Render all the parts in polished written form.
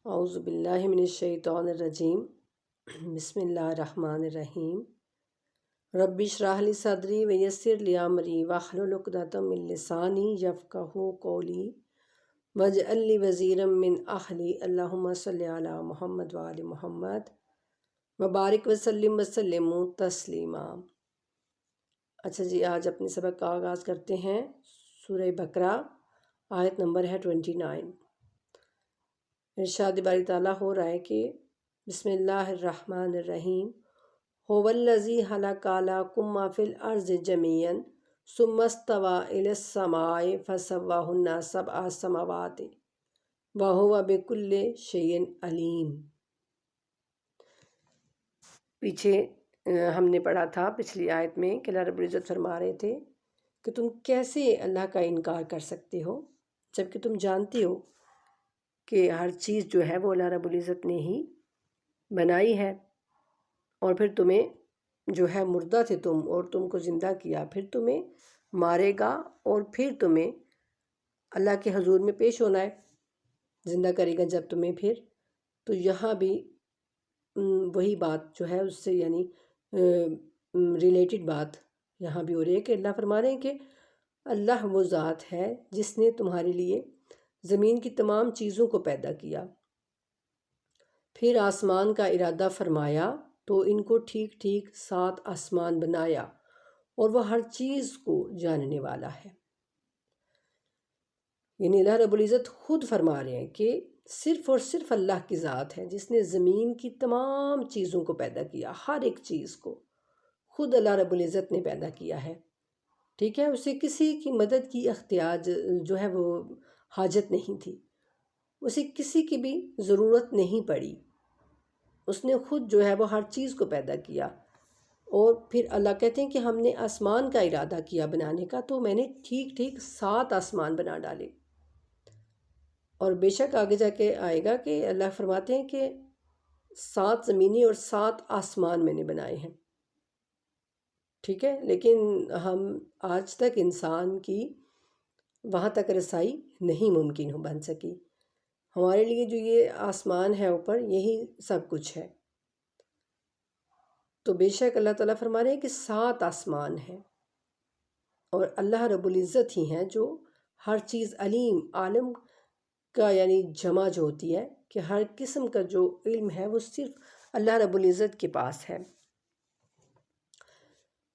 اعوذ باللہ من الشیطان الرجیم بسم اللہ الرحمن الرحیم رب اشرح لی صدری ویسر لی امری واحلل عقدۃ من لسانی یفقہوا قولی واجعل لی وزیرا من اہلی اللہم صلی علی محمد وآل محمد وبارک وسلم تسلیما۔ اچھا جی، آج اپنے سبق کا آغاز کرتے ہیں۔ سورہ بقرہ آیت نمبر ہے 29۔ ارشاد باری تعالیٰ ہو رہا ہے کہ بسم اللہ الرحمن الرحیم هو الذی خلق لکم ما فی الارض جمیعا ثم استوی الی السماء فسواہن سبع سماوات وہو بکل شیء علیم۔ پیچھے ہم نے پڑھا تھا پچھلی آیت میں کہ اللہ رب العزت فرما رہے تھے کہ تم کیسے اللہ کا انکار کر سکتے ہو جبکہ تم جانتے ہو کہ ہر چیز جو ہے وہ اللہ رب العزت نے ہی بنائی ہے، اور پھر تمہیں جو ہے مردہ تھے تم اور تم کو زندہ کیا، پھر تمہیں مارے گا اور پھر تمہیں اللہ کے حضور میں پیش ہونا ہے، زندہ کرے گا جب تمہیں پھر۔ تو یہاں بھی وہی بات جو ہے اس سے یعنی ریلیٹڈ بات یہاں بھی ہو رہی ہے کہ اللہ فرما رہے ہیں کہ اللہ وہ ذات ہے جس نے تمہارے لیے زمین کی تمام چیزوں کو پیدا کیا، پھر آسمان کا ارادہ فرمایا تو ان کو ٹھیک ٹھیک 7 آسمان بنایا، اور وہ ہر چیز کو جاننے والا ہے۔ یعنی اللہ رب العزت خود فرما رہے ہیں کہ صرف اور صرف اللہ کی ذات ہے جس نے زمین کی تمام چیزوں کو پیدا کیا، ہر ایک چیز کو خود اللہ رب العزت نے پیدا کیا ہے، ٹھیک ہے۔ اسے کسی کی مدد کی احتیاج جو ہے وہ حاجت نہیں تھی، اسے کسی کی بھی ضرورت نہیں پڑی، اس نے خود جو ہے وہ ہر چیز کو پیدا کیا۔ اور پھر اللہ کہتے ہیں کہ ہم نے آسمان کا ارادہ کیا بنانے کا تو میں نے ٹھیک ٹھیک 7 آسمان بنا ڈالے، اور بے شک آگے جا کے آئے گا کہ اللہ فرماتے ہیں کہ 7 زمینی اور 7 آسمان میں نے بنائے ہیں، ٹھیک ہے۔ لیکن ہم آج تک انسان کی وہاں تک رسائی نہیں ممکن بن سکی، ہمارے لیے جو یہ آسمان ہے اوپر یہی سب کچھ ہے۔ تو بے شک اللہ تعالیٰ فرما رہے ہیں کہ 7 آسمان ہیں، اور اللہ رب العزت ہی ہیں جو ہر چیز علیم، عالم کا یعنی جمع جو ہوتی ہے کہ ہر قسم کا جو علم ہے وہ صرف اللہ رب العزت کے پاس ہے۔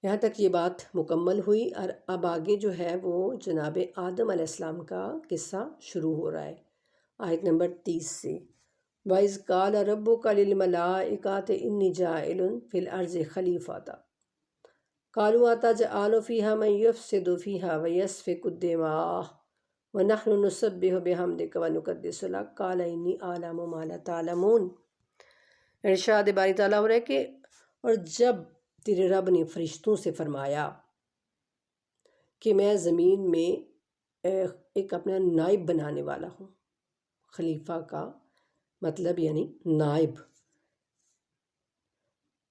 یہاں تک یہ بات مکمل ہوئی، اور اب آگے جو ہے وہ جناب آدم علیہ السلام کا قصہ شروع ہو رہا ہے آیت نمبر 30 سے۔ وَإِذْ قَالَ رَبُّكَ لِلْمَلَائِكَةِ إِنِّي جَاعِلٌ فِي الْأَرْضِ خَلِيفَةً قَالُوا أَتَجْعَلُ فِيهَا مَن يُفْسِدُ فِيهَا وَيَسْفِكُ الدِّمَاءَ وَنَحْنُ نُسَبِّحُ بِحَمْدِكَ وَنُقَدِّسُ لَكَ قَالَ إِنِّي أَعْلَمُ مَا لَا تَعْلَمُونَ۔ ارشاد باری تعالیٰ ہو رہا ہے کہ اور جب تیرے رب نے فرشتوں سے فرمایا کہ میں زمین میں ایک اپنا نائب بنانے والا ہوں، خلیفہ کا مطلب یعنی نائب،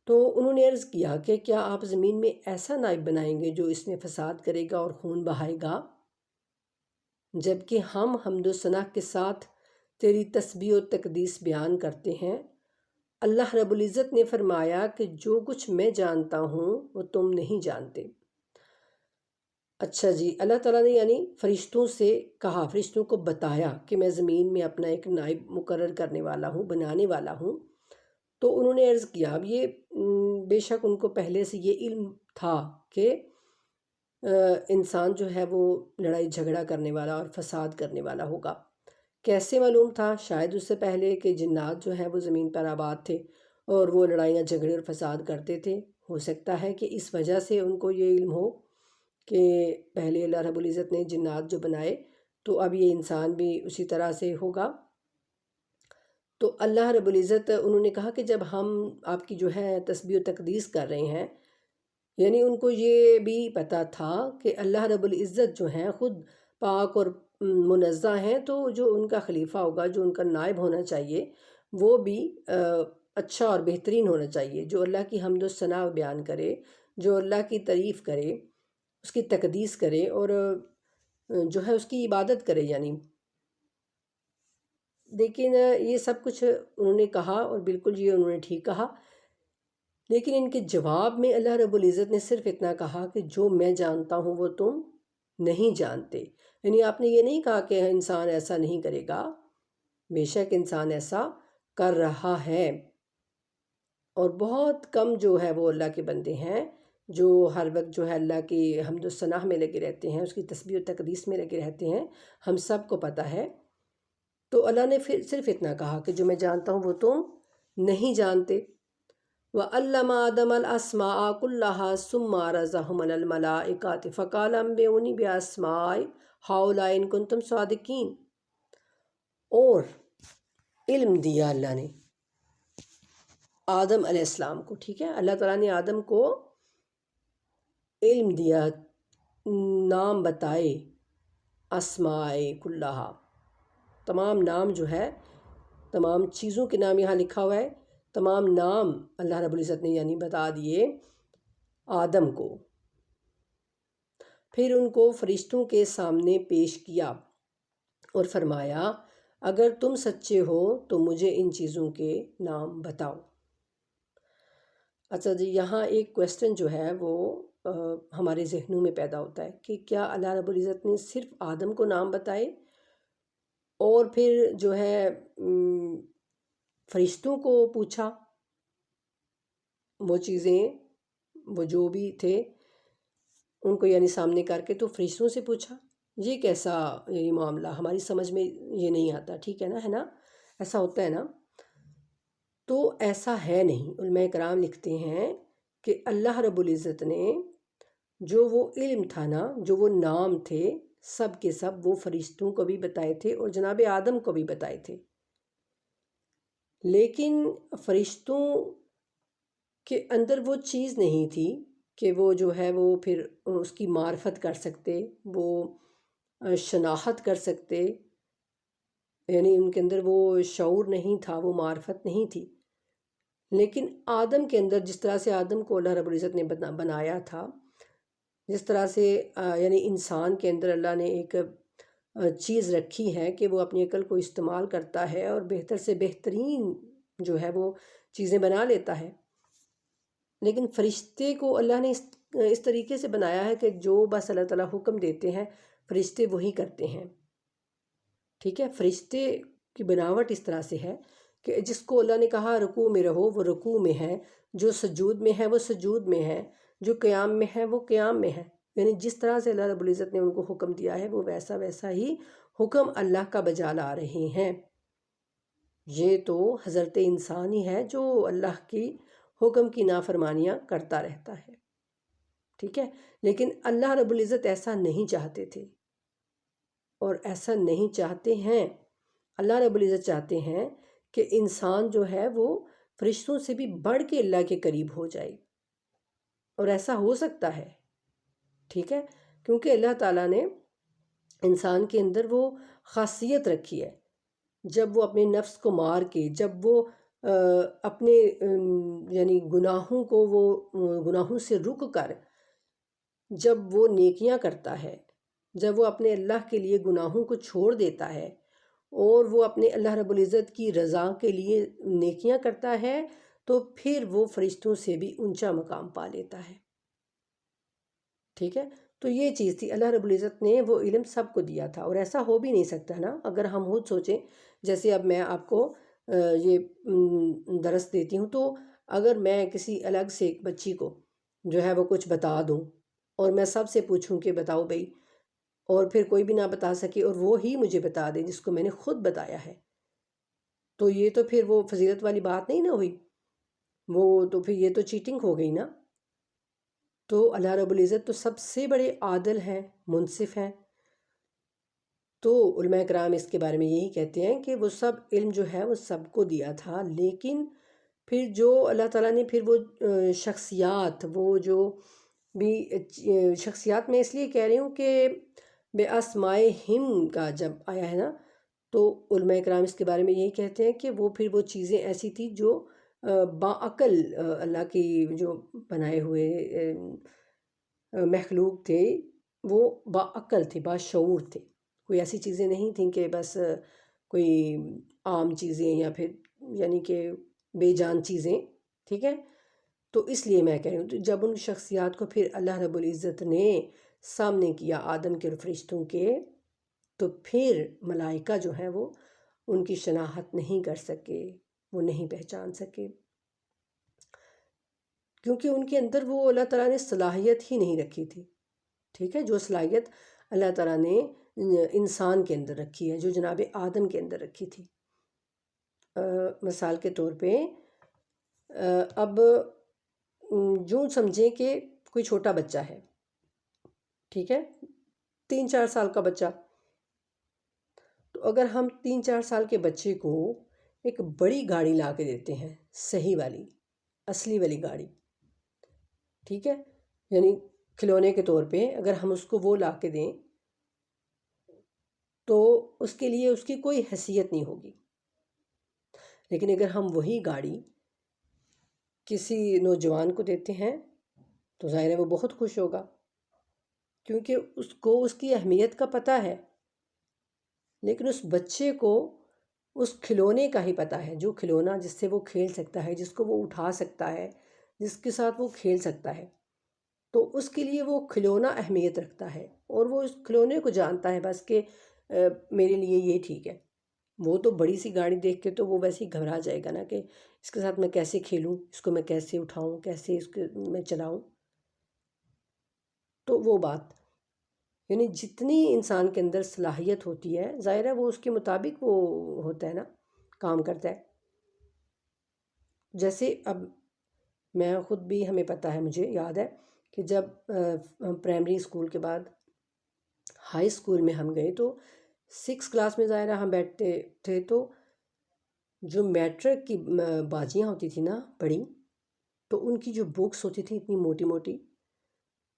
تو انہوں نے عرض کیا کہ کیا آپ زمین میں ایسا نائب بنائیں گے جو اس میں فساد کرے گا اور خون بہائے گا، جبکہ ہم حمد و ثنا کے ساتھ تیری تسبیح و تقدیس بیان کرتے ہیں۔ اللہ رب العزت نے فرمایا کہ جو کچھ میں جانتا ہوں وہ تم نہیں جانتے۔ اچھا جی، اللہ تعالیٰ نے یعنی فرشتوں سے کہا، فرشتوں کو بتایا کہ میں زمین میں اپنا ایک نائب مقرر کرنے والا ہوں، بنانے والا ہوں۔ تو انہوں نے عرض کیا، اب یہ بے شک ان کو پہلے سے یہ علم تھا کہ انسان جو ہے وہ لڑائی جھگڑا کرنے والا اور فساد کرنے والا ہوگا۔ کیسے معلوم تھا؟ شاید اس سے پہلے کہ جنات جو ہیں وہ زمین پر آباد تھے اور وہ لڑائیاں جھگڑے اور فساد کرتے تھے، ہو سکتا ہے کہ اس وجہ سے ان کو یہ علم ہو کہ پہلے اللہ رب العزت نے جنات جو بنائے تو اب یہ انسان بھی اسی طرح سے ہوگا۔ تو اللہ رب العزت انہوں نے کہا کہ جب ہم آپ کی جو ہے تسبیح و تقدیس کر رہے ہیں، یعنی ان کو یہ بھی پتہ تھا کہ اللہ رب العزت جو ہیں خود پاک اور منزہ ہیں، تو جو ان کا خلیفہ ہوگا، جو ان کا نائب ہونا چاہیے، وہ بھی اچھا اور بہترین ہونا چاہیے، جو اللہ کی حمد و ثنا بیان کرے، جو اللہ کی تعریف کرے، اس کی تقدیس کرے اور جو ہے اس کی عبادت کرے، یعنی لیکن یہ سب کچھ انہوں نے کہا اور بالکل یہ انہوں نے ٹھیک کہا، لیکن ان کے جواب میں اللہ رب العزت نے صرف اتنا کہا کہ جو میں جانتا ہوں وہ تم نہیں جانتے۔ یعنی آپ نے یہ نہیں کہا کہ انسان ایسا نہیں کرے گا، بے شک انسان ایسا کر رہا ہے، اور بہت کم جو ہے وہ اللہ کے بندے ہیں جو ہر وقت جو ہے اللہ کی حمد و ثناء میں لگے رہتے ہیں، اس کی تسبیح و تقدیس میں لگے رہتے ہیں، ہم سب کو پتہ ہے۔ تو اللہ نے پھر صرف اتنا کہا کہ جو میں جانتا ہوں وہ تم نہیں جانتے۔ وَعَلَّمَ آدَمَ الْأَسْمَاءَ كُلَّهَا ثُمَّ عَرَضَهُمْ عَلَى الْمَلَائِكَةِ فَقَالَ أَنبِئُونِي بِأَسْمَاءِ هَؤُلَاءِ إِن كُنتُمْ صَادِقِينَ۔ اور علم دیا اللہ نے آدم علیہ السلام کو، ٹھیک ہے، اللہ تعالیٰ نے آدم کو علم دیا، نام بتائے، اسماء کلہا، تمام نام جو ہے، تمام چیزوں کے نام یہاں لکھا ہوا ہے، تمام نام اللہ رب العزت نے یعنی بتا دیے آدم کو۔ پھر ان کو فرشتوں کے سامنے پیش کیا اور فرمایا اگر تم سچے ہو تو مجھے ان چیزوں کے نام بتاؤ۔ اچھا جی، یہاں ایک کویسچن جو ہے وہ ہمارے ذہنوں میں پیدا ہوتا ہے کہ کیا اللہ رب العزت نے صرف آدم کو نام بتائے اور پھر جو ہے فرشتوں کو پوچھا وہ چیزیں، وہ جو بھی تھے ان کو یعنی سامنے کر کے، تو فرشتوں سے پوچھا؟ یہ کیسا یعنی معاملہ ہماری سمجھ میں یہ نہیں آتا، ٹھیک ہے نا ایسا ہوتا ہے نا؟ تو ایسا ہے نہیں۔ علماء کرام لکھتے ہیں کہ اللہ رب العزت نے جو وہ علم تھا نا، جو وہ نام تھے، سب کے سب وہ فرشتوں کو بھی بتائے تھے اور جناب آدم کو بھی بتائے تھے، لیکن فرشتوں کے اندر وہ چیز نہیں تھی کہ وہ جو ہے وہ پھر اس کی معرفت کر سکتے، وہ شناخت کر سکتے، یعنی ان کے اندر وہ شعور نہیں تھا، وہ معرفت نہیں تھی۔ لیکن آدم کے اندر جس طرح سے آدم کو اللہ رب العزت نے بنایا تھا، جس طرح سے یعنی انسان کے اندر اللہ نے ایک چیز رکھی ہے کہ وہ اپنی عقل کو استعمال کرتا ہے اور بہتر سے بہترین جو ہے وہ چیزیں بنا لیتا ہے، لیکن فرشتے کو اللہ نے اس طریقے سے بنایا ہے کہ جو بس اللہ تعالیٰ حکم دیتے ہیں فرشتے وہی کرتے ہیں، ٹھیک ہے۔ فرشتے کی بناوٹ اس طرح سے ہے کہ جس کو اللہ نے کہا رکوع میں رہو وہ رکوع میں ہے، جو سجود میں ہے وہ سجود میں ہے، جو قیام میں ہے وہ قیام میں ہے، یعنی جس طرح سے اللہ رب العزت نے ان کو حکم دیا ہے وہ ویسا ہی حکم اللہ کا بجا لا رہے ہیں۔ یہ تو حضرت انسان ہی ہے جو اللہ کی حکم کی نافرمانیاں کرتا رہتا ہے، ٹھیک ہے، لیکن اللہ رب العزت ایسا نہیں چاہتے تھے اور ایسا نہیں چاہتے ہیں۔ اللہ رب العزت چاہتے ہیں کہ انسان جو ہے وہ فرشتوں سے بھی بڑھ کے اللہ کے قریب ہو جائے، اور ایسا ہو سکتا ہے، ٹھیک ہے، کیونکہ اللہ تعالیٰ نے انسان کے اندر وہ خاصیت رکھی ہے، جب وہ اپنے نفس کو مار کے، جب وہ اپنے یعنی گناہوں کو، وہ گناہوں سے رک کر جب وہ نیکیاں کرتا ہے، جب وہ اپنے اللہ کے لیے گناہوں کو چھوڑ دیتا ہے اور وہ اپنے اللہ رب العزت کی رضا کے لیے نیکیاں کرتا ہے، تو پھر وہ فرشتوں سے بھی اونچا مقام پا لیتا ہے، ٹھیک ہے۔ تو یہ چیز تھی، اللہ رب العزت نے وہ علم سب کو دیا تھا، اور ایسا ہو بھی نہیں سکتا نا۔ اگر ہم خود سوچیں، جیسے اب میں آپ کو یہ درس دیتی ہوں، تو اگر میں کسی الگ سے ایک بچی کو جو ہے وہ کچھ بتا دوں اور میں سب سے پوچھوں کہ بتاؤ بھئی، اور پھر کوئی بھی نہ بتا سکے اور وہ ہی مجھے بتا دے جس کو میں نے خود بتایا ہے، تو یہ تو پھر وہ فضیلت والی بات نہیں نہ ہوئی، وہ تو پھر یہ تو چیٹنگ ہو گئی نا۔ تو اللہ رب العزت تو سب سے بڑے عادل ہیں، منصف ہیں۔ تو علماء کرام اس کے بارے میں یہی کہتے ہیں کہ وہ سب علم جو ہے وہ سب کو دیا تھا، لیکن پھر جو اللہ تعالیٰ نے پھر وہ شخصیات، وہ جو بھی شخصیات، میں اس لیے کہہ رہی ہوں کہ بے اسمائہم کا جب آیا ہے نا، تو علماء کرام اس کے بارے میں یہی کہتے ہیں کہ وہ پھر وہ چیزیں ایسی تھی جو باعقل اللہ کی جو بنائے ہوئے مخلوق تھے، وہ باعقل تھے، باشعور تھے، کوئی ایسی چیزیں نہیں تھیں کہ بس کوئی عام چیزیں یا پھر یعنی کہ بے جان چیزیں، ٹھیک ہے؟ تو اس لیے میں کہہ رہی ہوں، تو جب ان شخصیات کو پھر اللہ رب العزت نے سامنے کیا آدم کے اور فرشتوں کے، تو پھر ملائکہ جو ہیں وہ ان کی شناخت نہیں کر سکے، وہ نہیں پہچان سکے، کیونکہ ان کے اندر وہ اللہ تعالیٰ نے صلاحیت ہی نہیں رکھی تھی، ٹھیک ہے؟ جو صلاحیت اللہ تعالیٰ نے انسان کے اندر رکھی ہے، جو جناب آدم کے اندر رکھی تھی۔ مثال کے طور پہ اب جو سمجھیں کہ کوئی چھوٹا بچہ ہے، ٹھیک ہے، 3-4 سال کا بچہ، تو اگر ہم 3-4 سال کے بچے کو ایک بڑی گاڑی لا کے دیتے ہیں، صحیح والی، اصلی والی گاڑی، ٹھیک ہے، یعنی کھلونے کے طور پہ اگر ہم اس کو وہ لا کے دیں تو اس کے لیے اس کی کوئی حیثیت نہیں ہوگی، لیکن اگر ہم وہی گاڑی کسی نوجوان کو دیتے ہیں تو ظاہر ہے وہ بہت خوش ہوگا، کیونکہ اس کو اس کی اہمیت کا پتہ ہے، لیکن اس بچے کو اس کھلونے کا ہی پتہ ہے، جو کھلونا جس سے وہ کھیل سکتا ہے، جس کو وہ اٹھا سکتا ہے، جس کے ساتھ وہ کھیل سکتا ہے، تو اس کے لیے وہ کھلونا اہمیت رکھتا ہے، اور وہ اس کھلونے کو جانتا ہے بس کہ میرے لیے یہ ٹھیک ہے۔ وہ تو بڑی سی گاڑی دیکھ کے تو وہ ویسے ہی گھبرا جائے گا نا کہ اس کے ساتھ میں کیسے کھیلوں، اس کو میں کیسے اٹھاؤں، کیسے اس کو میں چلاؤں۔ تو وہ بات، یعنی جتنی انسان کے اندر صلاحیت ہوتی ہے، ظاہر ہے وہ اس کے مطابق وہ ہوتا ہے نا، کام کرتا ہے۔ جیسے اب میں خود بھی، ہمیں پتہ ہے، مجھے یاد ہے کہ جب پرائمری اسکول کے بعد ہائی اسکول میں ہم گئے تو 6 کلاس میں ظاہر ہم بیٹھتے تھے، تو جو میٹرک کی باجیاں ہوتی تھیں نا بڑی، تو ان کی جو بکس ہوتی تھیں اتنی موٹی موٹی،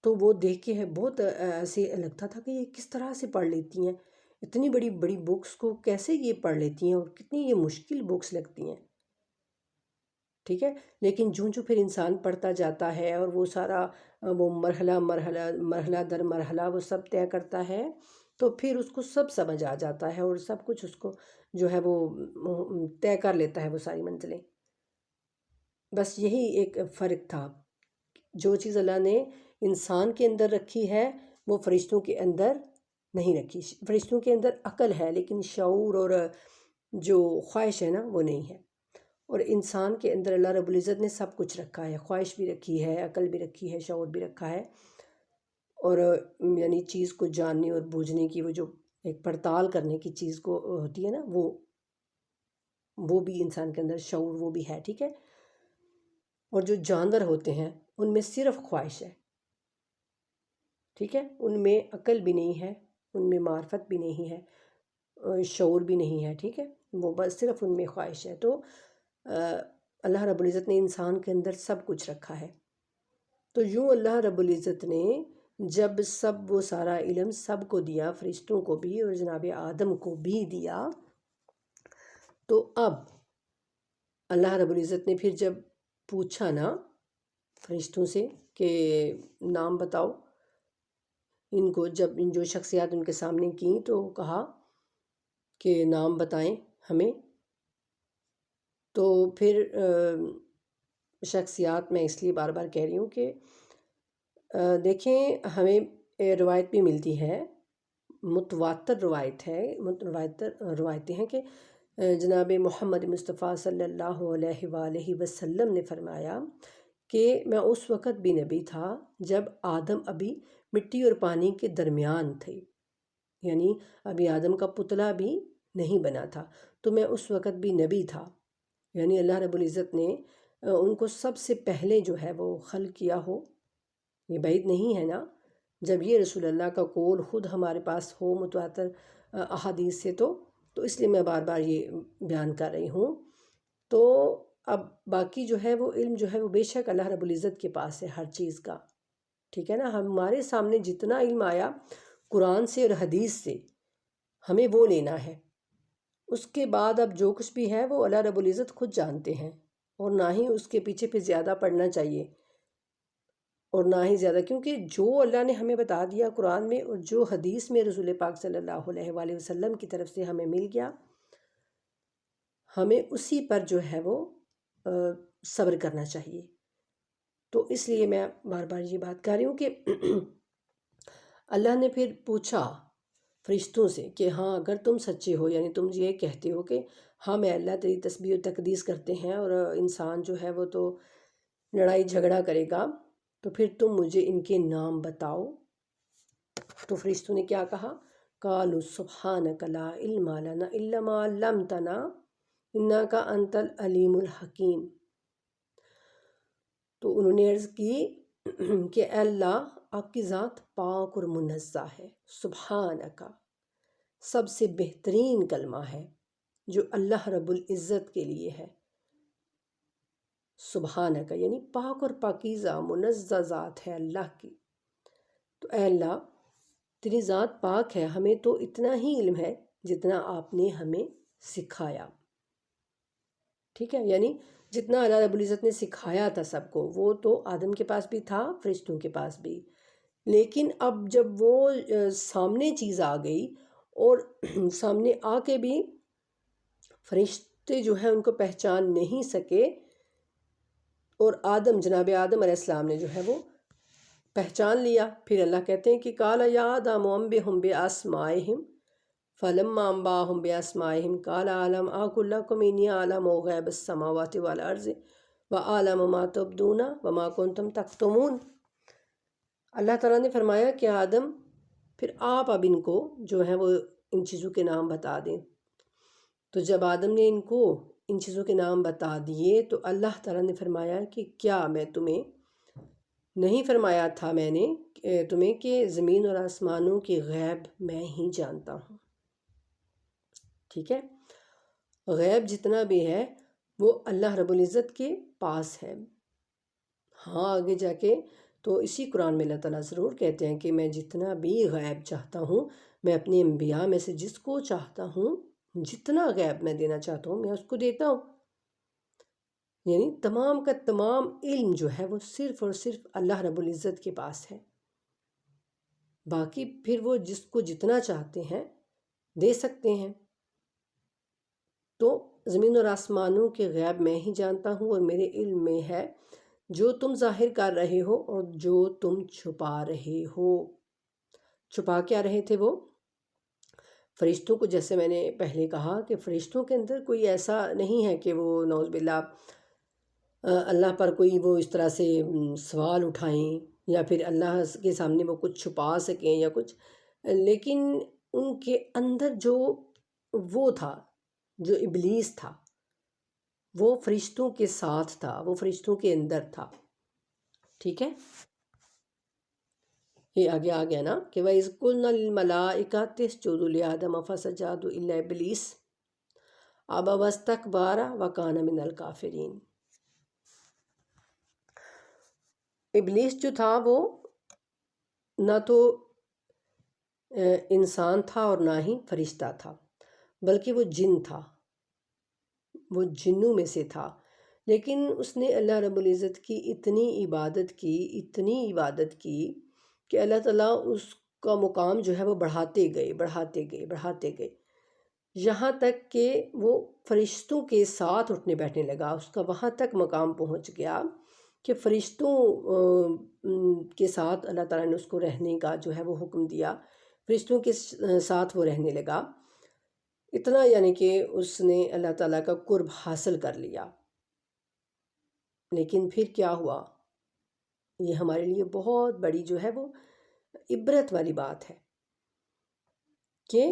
تو وہ دیکھ کے بہت ایسے لگتا تھا کہ یہ کس طرح سے پڑھ لیتی ہیں، اتنی بڑی بڑی بکس کو کیسے یہ پڑھ لیتی ہیں، اور کتنی یہ مشکل بکس لگتی ہیں، ٹھیک ہے؟ لیکن جو پھر انسان پڑھتا جاتا ہے اور وہ سارا وہ مرحلہ در مرحلہ وہ سب طے کرتا ہے، تو پھر اس کو سب سمجھ آ جاتا ہے، اور سب کچھ اس کو جو ہے وہ طے کر لیتا ہے وہ ساری منزلیں۔ بس یہی ایک فرق تھا، جو چیز اللہ نے انسان کے اندر رکھی ہے وہ فرشتوں کے اندر نہیں رکھی۔ فرشتوں کے اندر عقل ہے، لیکن شعور اور جو خواہش ہے نا وہ نہیں ہے، اور انسان کے اندر اللہ رب العزت نے سب کچھ رکھا ہے، خواہش بھی رکھی ہے، عقل بھی رکھی ہے، شعور بھی رکھا ہے، اور یعنی چیز کو جاننے اور بوجھنے کی وہ جو ایک پڑتال کرنے کی چیز کو ہوتی ہے نا، وہ بھی انسان کے اندر شعور وہ بھی ہے، ٹھیک ہے؟ اور جو جانور ہوتے ہیں ان میں صرف خواہش ہے، ٹھیک ہے؟ ان میں عقل بھی نہیں ہے، ان میں معرفت بھی نہیں ہے، شعور بھی نہیں ہے، ٹھیک ہے؟ وہ بس صرف ان میں خواہش ہے۔ تو اللہ رب العزت نے انسان کے اندر سب کچھ رکھا ہے، تو یوں اللہ رب العزت نے جب سب وہ سارا علم سب کو دیا، فرشتوں کو بھی اور جناب آدم کو بھی دیا، تو اب اللہ رب العزت نے پھر جب پوچھا نا فرشتوں سے کہ نام بتاؤ ان کو، جب ان جو شخصیات ان کے سامنے کیں تو کہا کہ نام بتائیں ہمیں، تو پھر شخصیات میں اس لیے بار بار کہہ رہی ہوں کہ دیکھیں ہمیں روایت بھی ملتی ہے، متواتر روایتیں ہیں کہ جناب محمد مصطفیٰ صلی اللہ علیہ وآلہ وسلم نے فرمایا کہ میں اس وقت بھی نبی تھا جب آدم ابھی مٹی اور پانی کے درمیان تھے، یعنی ابھی آدم کا پتلا بھی نہیں بنا تھا، تو میں اس وقت بھی نبی تھا، یعنی اللہ رب العزت نے ان کو سب سے پہلے جو ہے وہ خلق کیا ہو، یہ بعید نہیں ہے نا، جب یہ رسول اللہ کا قول خود ہمارے پاس ہو متواتر احادیث سے، تو اس لیے میں بار بار یہ بیان کر رہی ہوں۔ تو اب باقی جو ہے وہ علم جو ہے وہ بے شک اللہ رب العزت کے پاس ہے ہر چیز کا، ٹھیک ہے نا؟ ہمارے سامنے جتنا علم آیا قرآن سے اور حدیث سے ہمیں وہ لینا ہے، اس کے بعد اب جو کچھ بھی ہے وہ اللہ رب العزت خود جانتے ہیں، اور نہ ہی اس کے پیچھے پھر زیادہ پڑھنا چاہیے، اور نہ ہی زیادہ، کیونکہ جو اللہ نے ہمیں بتا دیا قرآن میں اور جو حدیث میں رسول پاک صلی اللہ علیہ وآلہ وسلم کی طرف سے ہمیں مل گیا، ہمیں اسی پر جو ہے وہ صبر کرنا چاہیے۔ تو اس لیے میں بار بار یہ بات کر رہی ہوں کہ اللہ نے پھر پوچھا فرشتوں سے کہ ہاں اگر تم سچے ہو، یعنی تم یہ کہتے ہو کہ ہاں میں اللہ تیری تسبیح و تقدیس کرتے ہیں اور انسان جو ہے وہ تو لڑائی جھگڑا کرے گا، تو پھر تم مجھے ان کے نام بتاؤ۔ تو فرشتوں نے کیا کہا؟ قالوا سبحانک لا علم لنا الا ما علمتنا انک انت العلیم الحکیم۔ تو انہوں نے عرض کی کہ اے اللہ آپ کی ذات پاک اور منزہ ہے، سبحانک سب سے بہترین کلمہ ہے جو اللہ رب العزت کے لیے ہے۔ سبحانک یعنی پاک اور پاکیزہ منزہ ذات ہے اللہ کی۔ تو اے اللہ تیری ذات پاک ہے، ہمیں تو اتنا ہی علم ہے جتنا آپ نے ہمیں سکھایا۔ ٹھیک ہے، یعنی جتنا اللہ رب العزت نے سکھایا تھا سب کو، وہ تو آدم کے پاس بھی تھا، فرشتوں کے پاس بھی، لیکن اب جب وہ سامنے چیز آ گئی اور سامنے آ کے بھی فرشتے جو ہیں ان کو پہچان نہیں سکے، اور جناب آدم علیہ السلام نے جو ہے وہ پہچان لیا، پھر اللہ کہتے ہیں کہ قال یا آدم انبئہم باسمائہم فلما انباہم باسمائہم قال علم اقل لکم انی اعلم غیب السماوات والارض واعلم ما تبدون وما کنتم تکتمون۔ اللہ تعالیٰ نے فرمایا کہ آدم پھر آپ اب ان کو جو ہے وہ ان چیزوں کے نام بتا دیں۔ تو جب آدم نے ان کو ان چیزوں کے نام بتا دیے تو اللہ تعالیٰ نے فرمایا کہ کیا میں تمہیں نہیں فرمایا تھا میں نے تمہیں کہ زمین اور آسمانوں کی غیب میں ہی جانتا ہوں۔ ٹھیک ہے، غیب جتنا بھی ہے وہ اللہ رب العزت کے پاس ہے۔ ہاں آگے جا کے تو اسی قرآن میں اللہ تعالیٰ ضرور کہتے ہیں کہ میں جتنا بھی غیب چاہتا ہوں، میں اپنے انبیاء میں سے جس کو چاہتا ہوں، جتنا غیب میں دینا چاہتا ہوں میں اس کو دیتا ہوں۔ یعنی تمام کا تمام علم جو ہے وہ صرف اور صرف اللہ رب العزت کے پاس ہے، باقی پھر وہ جس کو جتنا چاہتے ہیں دے سکتے ہیں۔ تو زمین اور آسمانوں کے غیب میں ہی جانتا ہوں، اور میرے علم میں ہے جو تم ظاہر کر رہے ہو اور جو تم چھپا رہے ہو۔ چھپا کیا رہے تھے وہ؟ فرشتوں کو، جیسے میں نے پہلے کہا کہ فرشتوں کے اندر کوئی ایسا نہیں ہے کہ وہ نعوذ باللہ اللہ پر کوئی وہ اس طرح سے سوال اٹھائیں یا پھر اللہ کے سامنے وہ کچھ چھپا سکیں یا کچھ، لیکن ان کے اندر جو وہ تھا، جو ابلیس تھا، وہ فرشتوں کے ساتھ تھا، وہ فرشتوں کے اندر تھا۔ ٹھیک ہے، یہ آگے آ گیا نا کہ وَإِذْ قُلْنَا لِلْمَلَائِكَةِ اسْجُدُوا لِآدَمَ فَسَجَدُوا إِلَّا إِبْلِيسَ أَبَى وَاسْتَكْبَرَ وَكَانَ مِنَ الْكَافِرِينَ۔ ابلیس جو تھا وہ نہ تو انسان تھا اور نہ ہی فرشتہ تھا، بلکہ وہ جن تھا، وہ جنوں میں سے تھا، لیکن اس نے اللہ رب العزت کی اتنی عبادت کی کہ اللہ تعالیٰ اس کا مقام جو ہے وہ بڑھاتے گئے یہاں تک کہ وہ فرشتوں کے ساتھ اٹھنے بیٹھنے لگا، اس کا وہاں تک مقام پہنچ گیا کہ فرشتوں کے ساتھ اللہ تعالیٰ نے اس کو رہنے کا جو ہے وہ حکم دیا، فرشتوں کے ساتھ وہ رہنے لگا، اتنا یعنی کہ اس نے اللہ تعالیٰ کا قرب حاصل کر لیا۔ لیکن پھر کیا ہوا؟ یہ ہمارے لیے بہت بڑی جو ہے وہ عبرت والی بات ہے کہ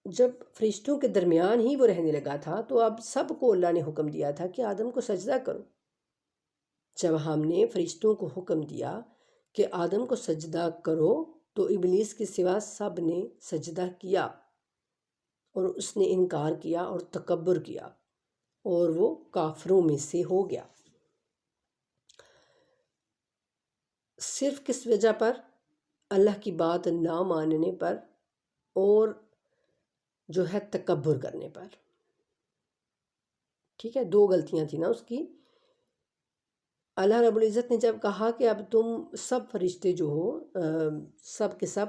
جب فرشتوں کے درمیان ہی وہ رہنے لگا تھا تو اب سب کو اللہ نے حکم دیا تھا کہ آدم کو سجدہ کرو۔ جب ہم نے فرشتوں کو حکم دیا کہ آدم کو سجدہ کرو تو ابلیس کے سوا سب نے سجدہ کیا، اور اس نے انکار کیا اور تکبر کیا، اور وہ کافروں میں سے ہو گیا۔ صرف کس وجہ پر؟ اللہ کی بات نہ ماننے پر اور جو ہے تکبر کرنے پر۔ ٹھیک ہے، دو غلطیاں تھیں نا اس کی۔ اللہ رب العزت نے جب کہا کہ اب تم سب فرشتے جو ہو سب کے سب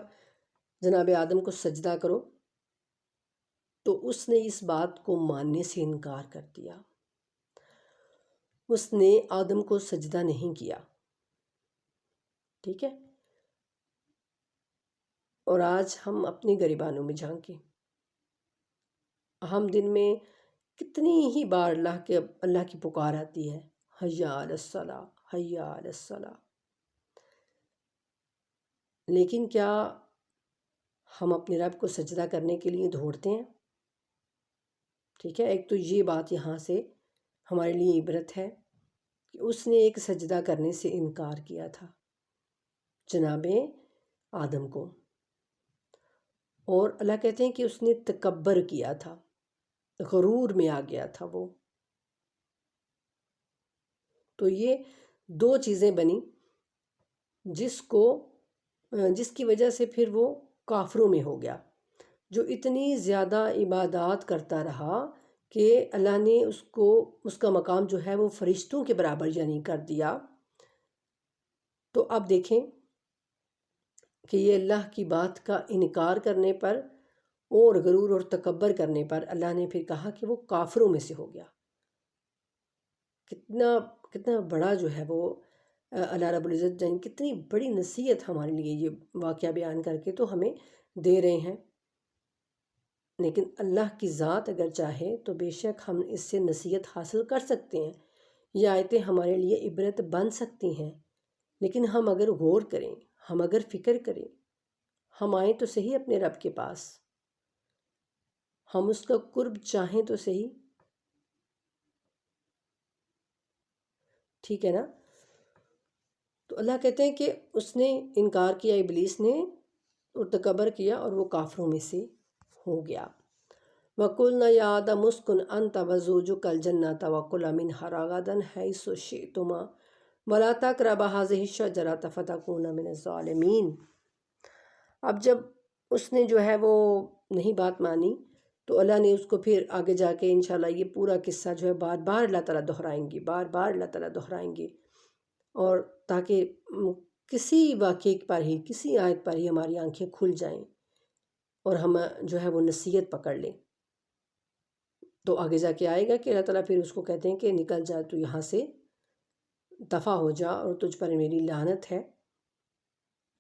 جناب آدم کو سجدہ کرو، تو اس نے اس بات کو ماننے سے انکار کر دیا، اس نے آدم کو سجدہ نہیں کیا، ٹھیک ہے۔ اور آج ہم اپنی گریبانوں میں جھانکیں، ہم دن میں کتنی ہی بار اللہ کی پکار آتی ہے، حی علی الصلاۃ، حی علی الصلاۃ، لیکن کیا ہم اپنے رب کو سجدہ کرنے کے لیے دوڑتے ہیں؟ ٹھیک ہے، ایک تو یہ بات یہاں سے ہمارے لیے عبرت ہے کہ اس نے ایک سجدہ کرنے سے انکار کیا تھا جناب آدم کو، اور اللہ کہتے ہیں کہ اس نے تکبر کیا تھا، غرور میں آ گیا تھا وہ۔ تو یہ دو چیزیں بنی جس کی وجہ سے پھر وہ کافروں میں ہو گیا، جو اتنی زیادہ عبادات کرتا رہا کہ اللہ نے اس کا مقام جو ہے وہ فرشتوں کے برابر یعنی کر دیا۔ تو اب دیکھیں کہ یہ اللہ کی بات کا انکار کرنے پر اور غرور اور تکبر کرنے پر اللہ نے پھر کہا کہ وہ کافروں میں سے ہو گیا۔ کتنا بڑا جو ہے وہ اللہ رب العزت جان کتنی بڑی نصیحت ہمارے لیے یہ واقعہ بیان کر کے تو ہمیں دے رہے ہیں۔ لیکن اللہ کی ذات اگر چاہے تو بے شک ہم اس سے نصیحت حاصل کر سکتے ہیں، یہ آیتیں ہمارے لیے عبرت بن سکتی ہیں، لیکن ہم اگر غور کریں، ہم اگر فکر کریں، ہم آئیں تو صحیح اپنے رب کے پاس، ہم اس کا قرب چاہیں تو صحیح، ٹھیک ہے نا۔ تو اللہ کہتے ہیں کہ اس نے انکار کیا، ابلیس نے، اور تکبر کیا، اور وہ کافروں میں سے ہو گیا۔ وَقُلْنَا يَا آدَمُ اسْكُنْ أَنْتَ وَزَوْجُكَ الْجَنَّةَ وَكُلَا مِنْهَا رَغَدًا حَيْثُ شِئْتُمَا وَلَا تَقْرَبَا هَٰذِهِ الشَّجَرَةَ فَتَكُونَا مِنَ الظَّالِمِينَ۔ اب جب اس نے جو ہے وہ نہیں بات مانی تو اللہ نے اس کو پھر آگے جا کے انشاءاللہ یہ پورا قصہ جو ہے بار بار اللہ تعالیٰ دہرائیں گے، بار بار اللہ تعالیٰ دہرائیں گے، اور تاکہ کسی واقعے پر ہی، کسی آیت پر ہی ہماری آنکھیں کھل جائیں اور ہم جو ہے وہ نصیحت پکڑ لیں۔ تو آگے جا کے آئے گا کہ اللہ تعالیٰ پھر اس کو کہتے ہیں کہ نکل جا، تو یہاں سے دفع ہو جا، اور تجھ پر میری لعنت ہے۔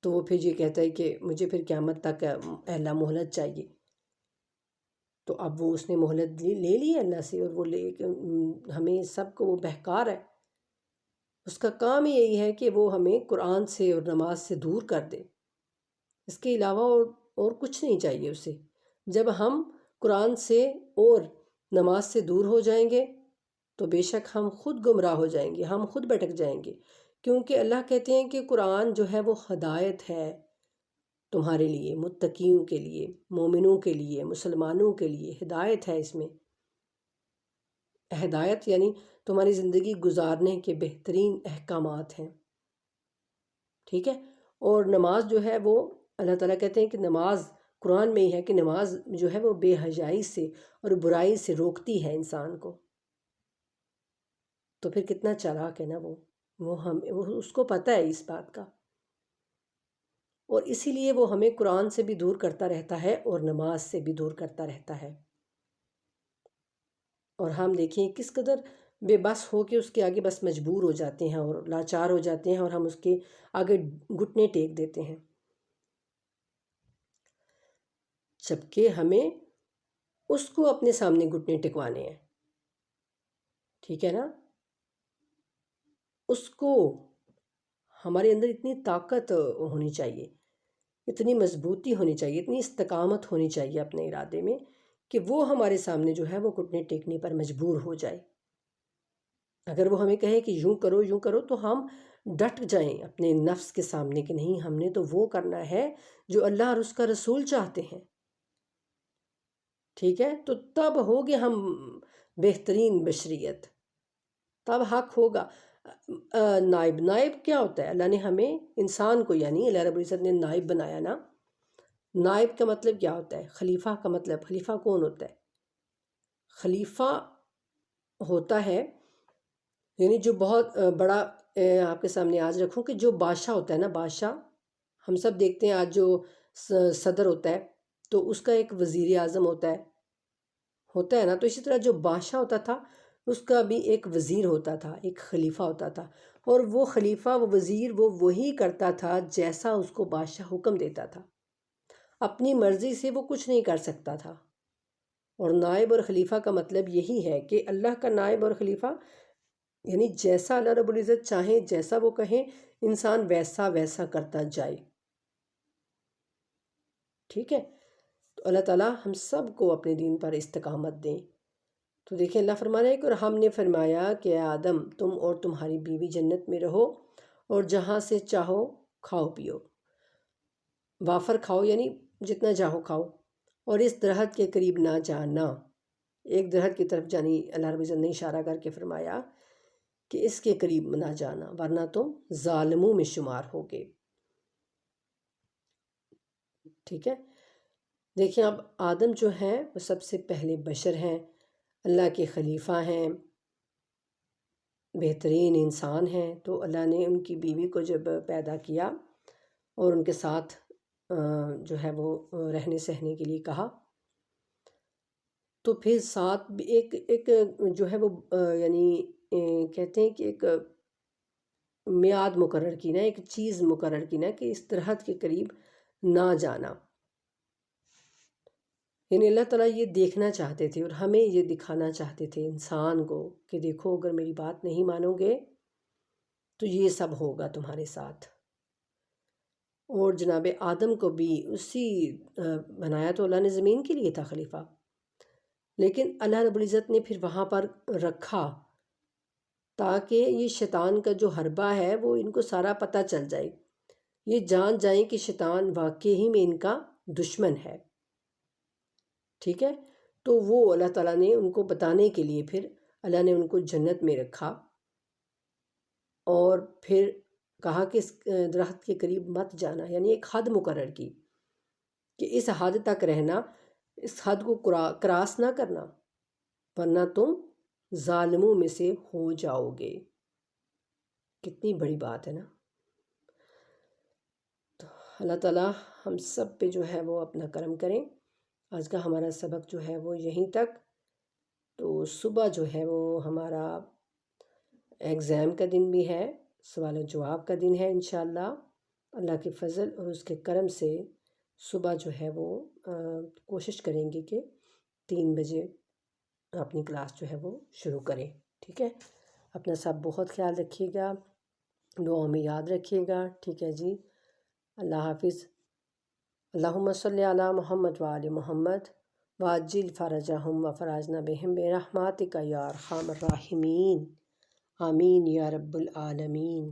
تو وہ پھر یہ کہتا ہے کہ مجھے پھر قیامت تک اللہ مہلت چاہیے۔ تو اب وہ اس نے مہلت لے لی اللہ سے، اور وہ لے کے ہمیں سب کو وہ بہکار ہے، اس کا کام یہی ہے کہ وہ ہمیں قرآن سے اور نماز سے دور کر دے، اس کے علاوہ اور کچھ نہیں چاہیے اسے۔ جب ہم قرآن سے اور نماز سے دور ہو جائیں گے تو بے شک ہم خود گمراہ ہو جائیں گے، ہم خود بھٹک جائیں گے، کیونکہ اللہ کہتے ہیں کہ قرآن جو ہے وہ ہدایت ہے تمہارے لیے، متقیوں کے لیے، مومنوں کے لیے، مسلمانوں کے لیے ہدایت ہے۔ اس میں ہدایت یعنی تمہاری زندگی گزارنے کے بہترین احکامات ہیں، ٹھیک ہے۔ اور نماز جو ہے وہ اللہ تعالیٰ کہتے ہیں کہ نماز قرآن میں ہی ہے کہ نماز جو ہے وہ بے حیائی سے اور برائی سے روکتی ہے انسان کو۔ تو پھر کتنا چالاک ہے نا وہ اس کو پتہ ہے اس بات کا، اور اسی لیے وہ ہمیں قرآن سے بھی دور کرتا رہتا ہے اور نماز سے بھی دور کرتا رہتا ہے۔ اور ہم دیکھیں کس قدر بے بس ہو کے اس کے آگے بس مجبور ہو جاتے ہیں اور لاچار ہو جاتے ہیں، اور ہم اس کے آگے گھٹنے ٹیک دیتے ہیں، جبکہ ہمیں اس کو اپنے سامنے گھٹنے ٹکوانے ہیں، ٹھیک ہے نا۔ اس کو ہمارے اندر اتنی طاقت ہونی چاہیے، اتنی مضبوطی ہونی چاہیے، اتنی استقامت ہونی چاہیے اپنے ارادے میں کہ وہ ہمارے سامنے جو ہے وہ گھٹنے ٹیکنے پر مجبور ہو جائے۔ اگر وہ ہمیں کہے کہ یوں کرو یوں کرو تو ہم ڈٹ جائیں اپنے نفس کے سامنے کہ نہیں، ہم نے تو وہ کرنا ہے جو اللہ اور اس کا رسول چاہتے ہیں، ٹھیک ہے۔ تو تب ہوگے ہم بہترین بشریت، تب حق ہوگا۔ نائب کیا ہوتا ہے؟ اللہ نے ہمیں انسان کو، یعنی اللہ رب العزت نے نائب بنایا نا۔ نائب کا مطلب کیا ہوتا ہے؟ خلیفہ کا مطلب، خلیفہ کون ہوتا ہے؟ خلیفہ ہوتا ہے یعنی جو بہت بڑا، آپ کے سامنے آج رکھوں کہ جو بادشاہ ہوتا ہے نا، بادشاہ ہم سب دیکھتے ہیں آج جو صدر ہوتا ہے تو اس کا ایک وزیر اعظم ہوتا ہے، ہوتا ہے نا، تو اسی طرح جو بادشاہ ہوتا تھا اس کا بھی ایک وزیر ہوتا تھا، ایک خلیفہ ہوتا تھا، اور وہ خلیفہ، وہ وزیر، وہ وہی کرتا تھا جیسا اس کو بادشاہ حکم دیتا تھا، اپنی مرضی سے وہ کچھ نہیں کر سکتا تھا۔ اور نائب اور خلیفہ کا مطلب یہی ہے کہ اللہ کا نائب اور خلیفہ یعنی جیسا اللہ رب العزت چاہیں، جیسا وہ کہیں، انسان ویسا ویسا کرتا جائے۔ ٹھیک ہے، تو اللہ تعالیٰ ہم سب کو اپنے دین پر استقامت دیں۔ تو دیکھیں اللہ فرما رہا ہے کہ اور ہم نے فرمایا کہ اے آدم تم اور تمہاری بیوی جنت میں رہو اور جہاں سے چاہو کھاؤ پیو، وافر کھاؤ یعنی جتنا چاہو کھاؤ، اور اس درخت کے قریب نہ جانا۔ ایک درخت کی طرف جانی اللہ رب العزت نے اشارہ کر کے فرمایا کہ اس کے قریب نہ جانا ورنہ تم ظالموں میں شمار ہوگے۔ ٹھیک ہے، دیکھیں اب آدم جو ہیں وہ سب سے پہلے بشر ہیں، اللہ کے خلیفہ ہیں، بہترین انسان ہیں۔ تو اللہ نے ان کی بیوی کو جب پیدا کیا اور ان کے ساتھ جو ہے وہ رہنے سہنے کے لیے کہا، تو پھر ساتھ بھی ایک جو ہے وہ یعنی کہتے ہیں کہ ایک میعاد مقرر کی نا، ایک چیز مقرر کی نا کہ اس درخت کے قریب نہ جانا۔ یعنی اللہ تعالیٰ یہ دیکھنا چاہتے تھے اور ہمیں یہ دکھانا چاہتے تھے انسان کو کہ دیکھو اگر میری بات نہیں مانو گے تو یہ سب ہوگا تمہارے ساتھ۔ اور جناب آدم کو بھی اسی بنایا تو اللہ نے زمین کے لیے تھا خلیفہ، لیکن اللہ رب العزت نے پھر وہاں پر رکھا تاکہ یہ شیطان کا جو حربہ ہے وہ ان کو سارا پتہ چل جائے، یہ جان جائیں کہ شیطان واقعی میں ان کا دشمن ہے۔ ٹھیک ہے، تو وہ اللہ تعالیٰ نے ان کو بتانے کے لیے پھر اللہ نے ان کو جنت میں رکھا اور پھر کہا کہ اس درخت کے قریب مت جانا، یعنی ایک حد مقرر کی کہ اس حد تک رہنا، اس حد کو کراس نہ کرنا ورنہ تم ظالموں میں سے ہو جاؤ گے۔ کتنی بڑی بات ہے نا۔ تو اللہ تعالیٰ ہم سب پہ جو ہے وہ اپنا کرم کریں۔ آج کا ہمارا سبق جو ہے وہ یہیں تک۔ تو صبح جو ہے وہ ہمارا ایگزام کا دن بھی ہے، سوال و جواب کا دن ہے انشاءاللہ۔ اللہ کے فضل اور اس کے کرم سے صبح جو ہے وہ کوشش کریں گے کہ 3 بجے اپنی کلاس جو ہے وہ شروع کریں۔ ٹھیک ہے، اپنا سب بہت خیال رکھیے گا، دعاؤں میں یاد رکھیے گا۔ ٹھیک ہے جی، اللہ حافظ۔ اللہم صلی علی محمد وآل محمد وعجل فرجہم وفرجنا بہم برحمتک یا ارحم الراحمین، آمین یا رب العالمین۔